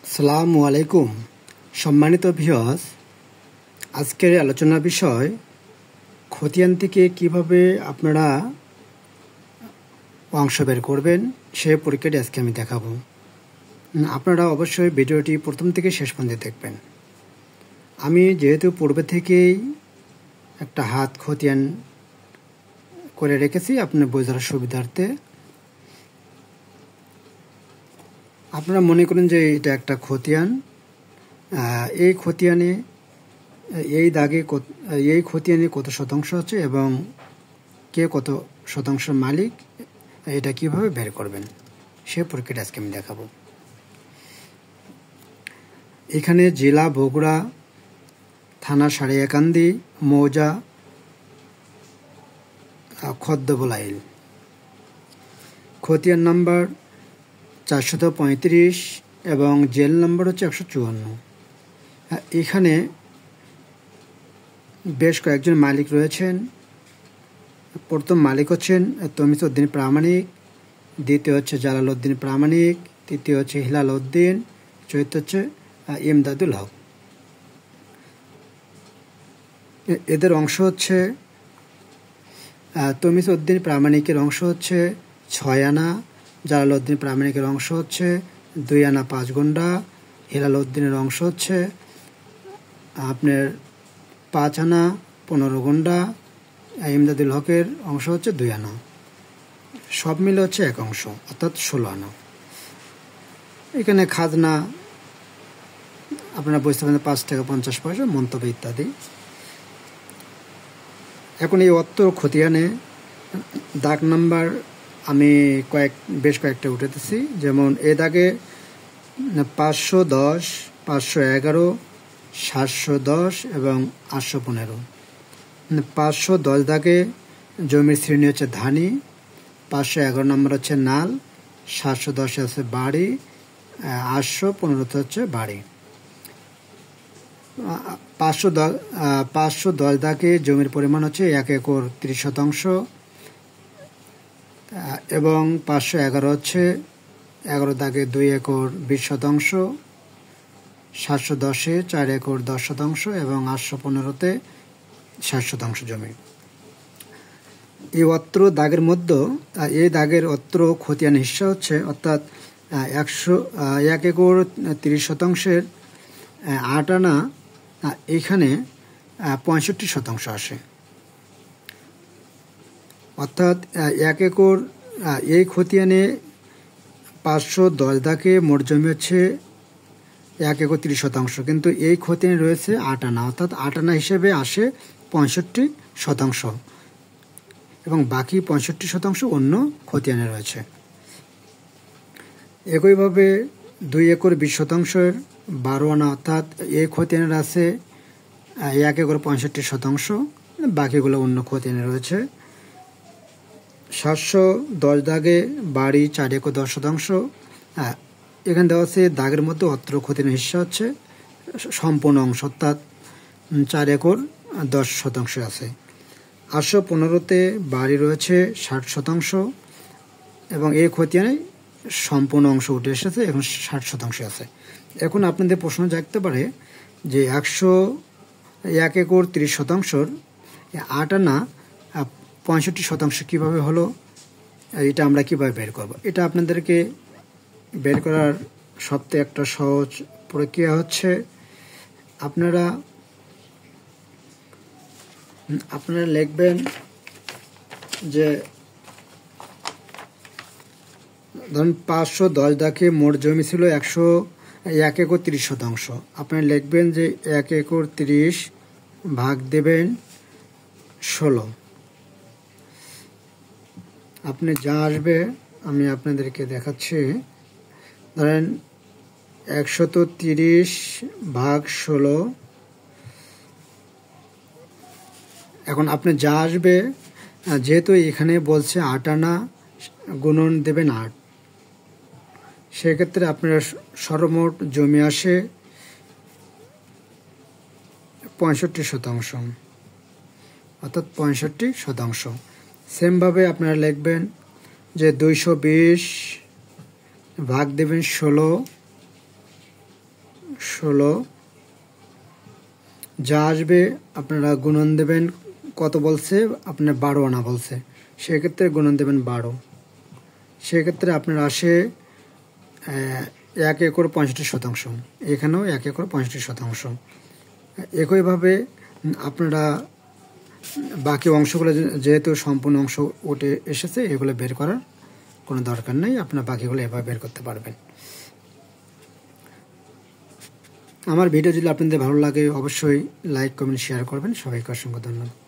আসসালামু আলাইকুম। সম্মানিত ভিউয়ার্স, আজকের আলোচনার বিষয় খতিয়ান থেকে কিভাবে আপনারা অংশ বের করবেন সে পরীক্ষাটি আজকে আমি দেখাবো। আপনারা অবশ্যই ভিডিওটি প্রথম থেকে শেষ পর্যন্ত দেখবেন। আমি যেহেতু পূর্বে থেকেই একটা হাত খতিয়ান করে রেখেছি আপনার বোঝার সুবিধার্থে। আপনারা মনে করেন যে এটা একটা খতিয়ান, এই খতিয়ানে এই দাগে এই খতিয়ানে কত শতাংশ আছে এবং কে কত শতাংশ মালিক, এটা কিভাবে বের করবেন সে পরীক্ষাটা আজকে আমি দেখাবো। এখানে জেলা বগুড়া, থানা সারিয়াকান্দি, মৌজা খদ্দবলাইল, খতিয়ান নাম্বার 435 এবং জেল নাম্বার হচ্ছে 154। এখানে বেশ কয়েকজন মালিক রয়েছেন। প্রথম মালিক হচ্ছেন তমিজ উদ্দিন প্রামাণিক, দ্বিতীয় হচ্ছে জালাল উদ্দিন প্রামাণিক, তৃতীয় হচ্ছে হিলাল উদ্দিন, চতুর্থ হচ্ছে ইমদাদুল হক। এদের অংশ হচ্ছে তমিজ উদ্দিন প্রামাণিকের অংশ হচ্ছে 6 আনা, জালাল উদ্দিন প্রামাণিকের অংশ হচ্ছে 2 আনা 5 গুন্ডা, হিলাল উদ্দিনের অংশ হচ্ছে আপনার 5 আনা 15 গুন্ডা, ইমদাদুল হকের অংশ হচ্ছে 2 আনা। সব মিলে হচ্ছে 1 অংশ, অর্থাৎ 16 আনা। এখানে খাজনা আপনারা বুঝতে পারেন 5 টাকা 50 পয়সা, মন্তব্য ইত্যাদি। এখন এই অত্র খতিয়ানে দাগ নাম্বার আমি বেশ কয়েকটা উঠাতেছি। যেমন এ দাগে 510, 511, 710 এবং 815। 510 দাগে জমির শ্রেণী হচ্ছে ধানি, 511 নম্বর হচ্ছে নাল, 710 আছে বাড়ি, 815 হচ্ছে বাড়ি। 510 দাগে জমির পরিমাণ হচ্ছে 1 একর 30 শতাংশ এবং 511 হচ্ছে 11 দাগে 2 একর 20 শতাংশ, 710-এ 4 একর 10 শতাংশ এবং 815-তে 60 শতাংশ জমি। এই অত্র দাগের মধ্যে এই দাগের অত্র খতিয়ান হিস্সা হচ্ছে অর্থাৎ 1 একর 30 শতাংশের 8 আনা, এখানে 65 শতাংশ আসে। অর্থাৎ 1 একর এই খতিয়ানে 510 দাগে মোট জমি হচ্ছে 1 একর 30 শতাংশ, কিন্তু এই খতিয়ানে রয়েছে 8 আনা, অর্থাৎ 8 আনা হিসেবে আসে 65 শতাংশ এবং বাকি 65 শতাংশ অন্য খতিয়ানে রয়েছে। একইভাবে 2 একর 20 শতাংশের 12 আনা, অর্থাৎ এই খতিয়ানের আছে 1 একর 65 শতাংশ, বাকিগুলো অন্য খতিয়ানে রয়েছে। 710 দাগে বাড়ি 4 একর 10 শতাংশ, এখানে দেওয়া আছে দাগের মধ্যে অত্র খতিয়ানের হিস্সা হচ্ছে সম্পূর্ণ অংশ, অর্থাৎ 4 একর 10 শতাংশ আছে। 815-তে বাড়ি রয়েছে 60 শতাংশ এবং এই খতিয়ানে সম্পূর্ণ অংশ উঠে এসেছে, এখন 60 শতাংশ আছে। এখন আপনাদের প্রশ্ন জাগতে পারে যে 1 একর 30 শতাংশর 8 আনা 65 শতাংশ কীভাবে হলো, এটা আমরা কীভাবে বের করব? এটা আপনাদেরকে বের করার সবথেকে একটা সহজ প্রক্রিয়া হচ্ছে আপনারা লিখবেন যে ধরুন 510 দাগে মোট জমি ছিল 1 একর 30 শতাংশ। আপনারা লিখবেন যে 1 একর 30 ভাগ দেবেন 16। আপনি যা আসবে আমি আপনাদেরকে দেখাচ্ছি। ধরেন 130 ভাগ 16। এখন আপনি যা আসবে, যেহেতু এখানে বলছে 8 আনা, গুণন দেবেন 8, সেক্ষেত্রে আপনার সর্বমোট জমি আসে 65 শতাংশ, অর্থাৎ 65 শতাংশ। সেমভাবে আপনারা লিখবেন যে 220 ভাগ দেবেন 16, 16 যা আসবে আপনারা গুণন দেবেন। কত বলছে আপনার 12 আনা বলছে, সেক্ষেত্রে গুণন দেবেন 12। সেক্ষেত্রে আপনার আসে 1 একর 65%। এখানেও 1 একর 65%। একইভাবে আপনারা বাকি অংশগুলো যেহেতু সম্পূর্ণ অংশ উঠে এসেছে, এগুলো বের করার কোনো দরকার নেই, আপনারা বাকিগুলো এভাবে বের করতে পারবেন। আমার ভিডিও যদি আপনাদের ভালো লাগে অবশ্যই লাইক কমেন্ট শেয়ার করবেন। সবাইকে অসংখ্য ধন্যবাদ।